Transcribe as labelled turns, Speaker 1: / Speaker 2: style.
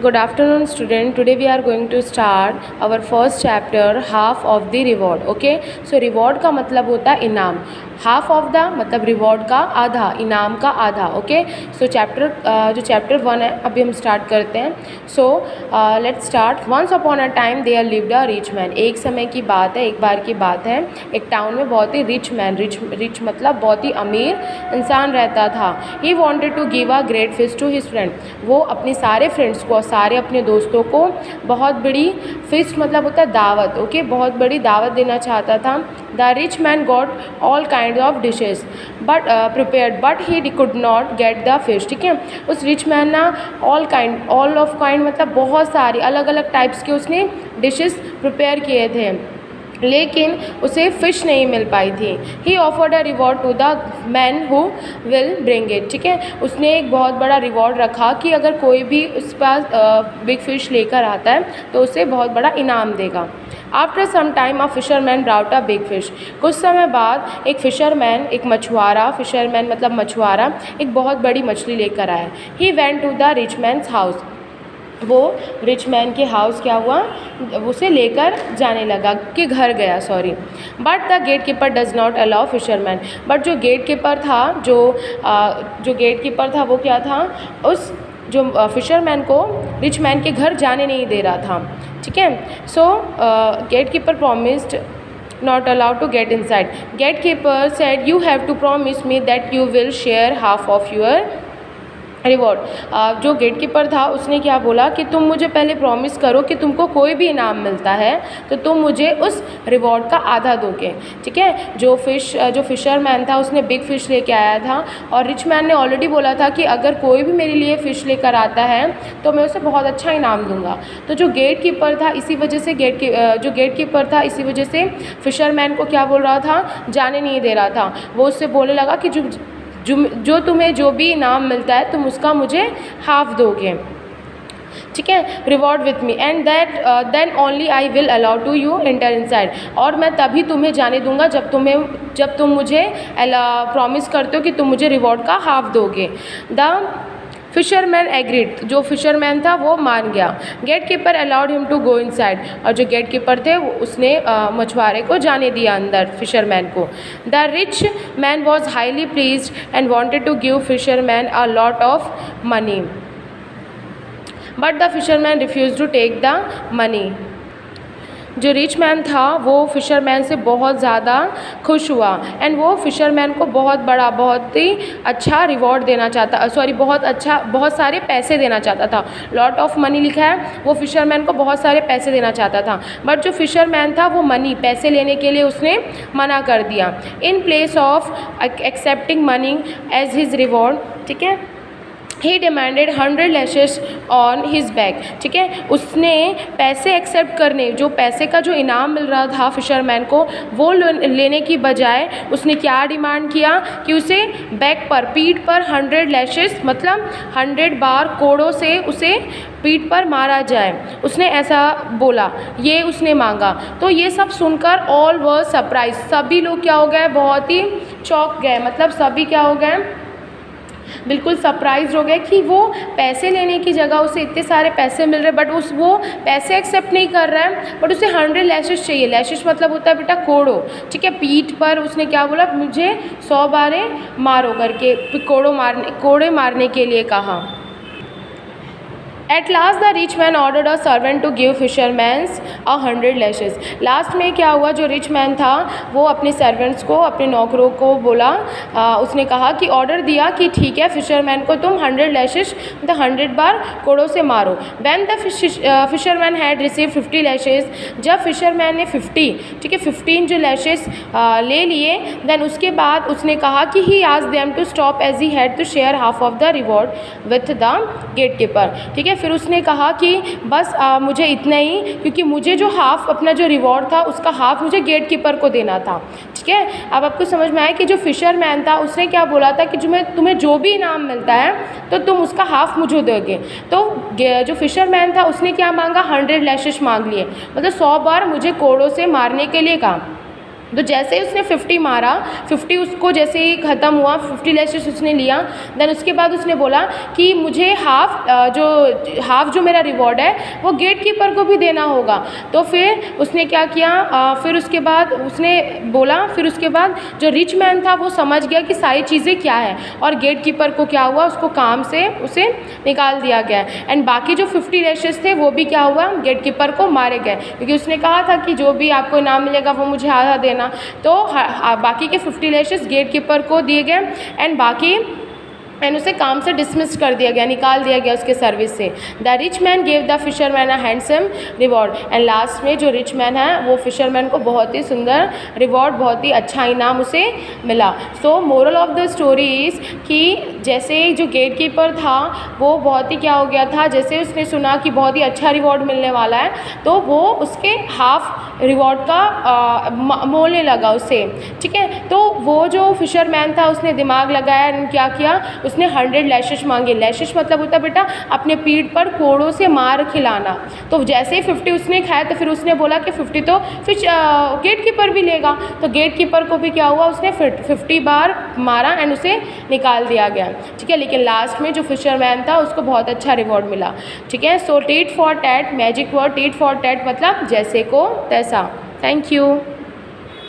Speaker 1: Good afternoon student. Today we are going to start our first chapter, half of the reward. Okay, so reward का मतलब होता है इनाम. Half of the मतलब reward का आधा, इनाम का आधा. ओके, सो जो चैप्टर 1 है अभी हम स्टार्ट करते हैं. So let's start. Once upon a time there lived a rich man. एक समय की बात है, एक बार की बात है. एक टाउन में बहुत ही रिच मैन, रिच मतलब बहुत ही अमीर इंसान रहता था. He wanted to give a great feast to his friend. वो अपने सारे फ्रेंड्स को, सारे अपने दोस्तों को बहुत बड़ी फिस्ट मतलब होता है दावत. ओके, बहुत बड़ी दावत देना चाहता था. The rich man got all kind of dishes but prepared but he could not get the fish. ठीक है, उस रिच मैन ना ऑल ऑफ काइंड मतलब बहुत सारी अलग अलग टाइप्स के उसने डिशेस प्रिपेयर किए थे, लेकिन उसे फ़िश नहीं मिल पाई थी. He offered a reward to the man who will bring it. ठीक है, उसने एक बहुत बड़ा रिवॉर्ड रखा कि अगर कोई भी उस पास बिग फ़िश लेकर आता है तो उसे बहुत बड़ा इनाम देगा. After some time a fisherman brought a big fish. कुछ समय बाद एक फ़िशरमैन, एक मछुआरा, फ़िशरमैन मतलब मछुआरा, एक बहुत बड़ी मछली लेकर आया. He went to the rich man's house. वो रिच मैन के हाउस क्या हुआ, उसे लेकर जाने लगा कि घर गया, sorry. But the gate keeper does not allow fisherman. But जो गेट कीपर था, जो गेट कीपर था वो क्या था, उस जो फिशरमैन को रिच मैन के घर जाने नहीं दे रहा था. ठीक है, सो gate keeper promised not allowed to get inside. Gatekeeper said you have to promise me that you will share half of your reward. जो गेट कीपर था उसने क्या बोला कि तुम मुझे पहले प्रॉमिस करो कि तुमको कोई भी इनाम मिलता है तो तुम मुझे उस रिवॉर्ड का आधा दोगे. ठीक है, जो फिशर मैन था उसने बिग फ़िश लेके आया था और रिच मैन ने ऑलरेडी बोला था कि अगर कोई भी मेरे लिए फ़िश लेकर आता है तो मैं उसे बहुत अच्छा इनाम दूंगा. तो जो गेट कीपर था इसी वजह से फिशर मैन को क्या बोल रहा था, जाने नहीं दे रहा था. वो उससे बोलने लगा कि जो तुम्हें जो भी इनाम मिलता है तुम उसका मुझे हाफ दोगे. ठीक है, reward with me and then only I will allow to you enter inside. और मैं तभी तुम्हें जाने दूंगा जब तुम मुझे प्रॉमिस करते हो कि तुम मुझे रिवॉर्ड का हाफ दोगे. The fisherman agreed. जो फिशरमैन था वो मान गया. Gate keeper allowed him to go inside. और जो गेट कीपर थे उसने मछुआरे को जाने दिया अंदर, फिशरमैन को. The rich man was highly pleased and wanted to give fisherman a lot of money but the fisherman refuse to take the money. जो रिच मैन था वो फिशरमैन से बहुत ज़्यादा खुश हुआ एंड वो फिशरमैन को बहुत ही अच्छा रिवॉर्ड देना चाहता, बहुत सारे पैसे देना चाहता था. लॉट ऑफ मनी लिखा है, वो फिशरमैन को बहुत सारे पैसे देना चाहता था. बट जो फिशरमैन था वो पैसे लेने के लिए उसने मना कर दिया. In place of accepting money as his reward. ठीक है, he demanded 100 lashes on his back. ठीक है, उसने पैसे एक्सेप्ट करने, जो पैसे का जो इनाम मिल रहा था फिशरमैन को, वो लेने की बजाय उसने क्या डिमांड किया कि उसे बैक पर, पीठ पर 100 लैशेस मतलब 100 बार कोड़ों से उसे पीठ पर मारा जाए. उसने ऐसा बोला, ये उसने मांगा. तो ये सब सुनकर ऑल वर सरप्राइज. सभी लोग क्या हो गए, बहुत ही चौंक गए. मतलब सभी क्या हो गए, बिल्कुल सरप्राइज हो गए कि वो पैसे लेने की जगह उसे इतने सारे पैसे मिल रहे बट वो पैसे एक्सेप्ट नहीं कर रहा है, बट उसे 100 लैशेस चाहिए. लैशेस मतलब होता है बेटा कोड़ो. ठीक है, पीठ पर उसने क्या बोला, मुझे 100 बारें मारो करके कोड़े मारने के लिए कहा. At last the rich man ordered a servant to give fishermans 100 lashes. Last में क्या हुआ, जो रिच मैन था वो अपने सर्वेंट्स को, अपने नौकरों को बोला, उसने कहा कि ऑर्डर दिया कि ठीक है फिशरमैन को तुम 100 लैशेस मतलब 100 बार कोड़ों से मारो. When the fisherman had receive 50 lashes. जब फिशरमैन ने 15 जो लैशेस ले लिए, देन उसके बाद उसने कहा कि he asked them to stop as he had to share half of the reward with the gate keeper. ठीक है, फिर उसने कहा कि बस मुझे इतना ही, क्योंकि मुझे जो हाफ अपना जो रिवॉर्ड था उसका हाफ मुझे गेट कीपर को देना था. ठीक है, अब आपको समझ में आया कि जो फिशरमैन था उसने क्या बोला था कि तुम्हें जो भी इनाम मिलता है तो तुम उसका हाफ मुझे दोगे. तो जो फिशरमैन था उसने क्या मांगा, 100 लैशेस मांग लिए, मतलब 100 बार मुझे कोड़ों से मारने के लिए कहा. तो जैसे ही उसने 50 मारा, 50 उसको जैसे ही ख़त्म हुआ, 50 लैशेस उसने लिया, देन उसके बाद उसने बोला कि मुझे हाफ जो मेरा रिवॉर्ड है वो गेट कीपर को भी देना होगा। तो फिर उसने क्या किया, फिर उसके बाद उसने बोला, फिर उसके बाद जो रिच मैन था वो समझ गया कि सारी चीज़ें क्या है, और गेट कीपर को क्या हुआ, उसको काम से उसे निकाल दिया गया। एंड बाकी जो 50 लैशेस थे वो भी क्या हुआ, गेट कीपर को मारे गए, क्योंकि उसने कहा था कि जो भी आपको इनाम मिलेगा वो मुझे आधा देना। तो बाकी के 50 लैशेस गेट कीपर को दिए गए एंड उसे काम से डिसमिस कर दिया गया, निकाल दिया गया उसके सर्विस से। The rich man gave the fisherman a handsome reward, and last में जो रिच मैन है वो फिशरमैन को बहुत ही सुंदर रिवॉर्ड, बहुत ही अच्छा इनाम उसे मिला। सो moral of the story is कि जैसे जो गेट कीपर था वो बहुत ही क्या हो गया था, जैसे उसने सुना कि बहुत ही अच्छा रिवॉर्ड मिलने वाला है तो वो उसके हाफ रिवॉर्ड का मोलने लगा उसे, ठीक है। तो वो जो फिशरमैन था उसने दिमाग लगाया एंड क्या किया, उसने 100 लैशेस मांगे। लैशेस मतलब होता बेटा अपने पीठ पर कोड़ों से मार खिलाना। तो जैसे ही 50 उसने खाया तो फिर उसने बोला कि 50 तो फिर गेट कीपर भी लेगा। तो गेट कीपर को भी क्या हुआ, उसने 50 बार मारा एंड उसे निकाल दिया गया, ठीक है। लेकिन लास्ट में जो फिशरमैन था उसको बहुत अच्छा रिवॉर्ड मिला, ठीक है। So tit for tat, magic word tit for tat मतलब जैसे को तैसा। Thank you.